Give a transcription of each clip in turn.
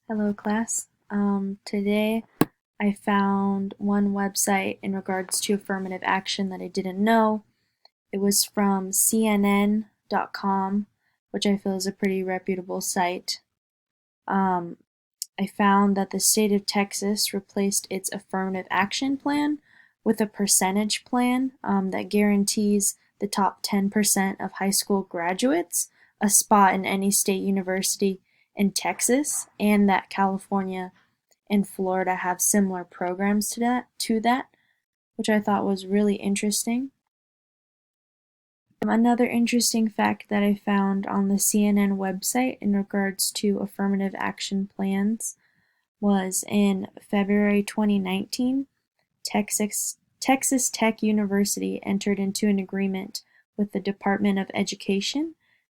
Hello, class. Today I found one website in regards to affirmative action that I didn't know. It was from CNN.com, which I feel is a pretty reputable site. Um, I found that the state of Texas replaced its affirmative action plan with a percentage plan that guarantees the top 10% of high school graduates a spot in any state university in Texas, and that California and Florida have similar programs to that, which I thought was really interesting. Another interesting fact that I found on the CNN website in regards to affirmative action plans was in February 2019, Texas Tech University entered into an agreement with the Department of Education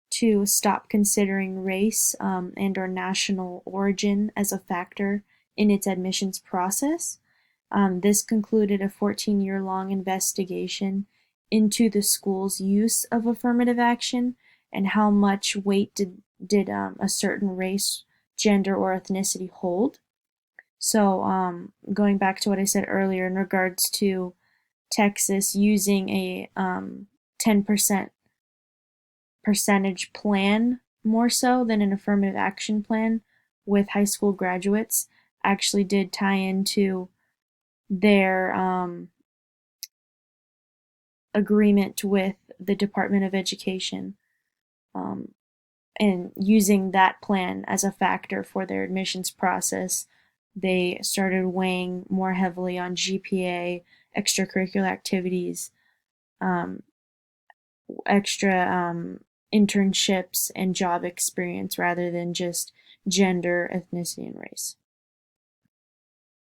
to stop considering race and/or national origin as a factor in its admissions process. This concluded a 14-year-long investigation into the school's use of affirmative action and how much weight did a certain race, gender, or ethnicity hold. So, going back to what I said earlier in regards to Texas using a 10% percentage plan more so than an affirmative action plan with high school graduates actually did tie into their agreement with the Department of Education, um, and using that plan as a factor for their admissions process. They started weighing more heavily on GPA, extracurricular activities, um, extra internships, and job experience rather than just gender, ethnicity, and race.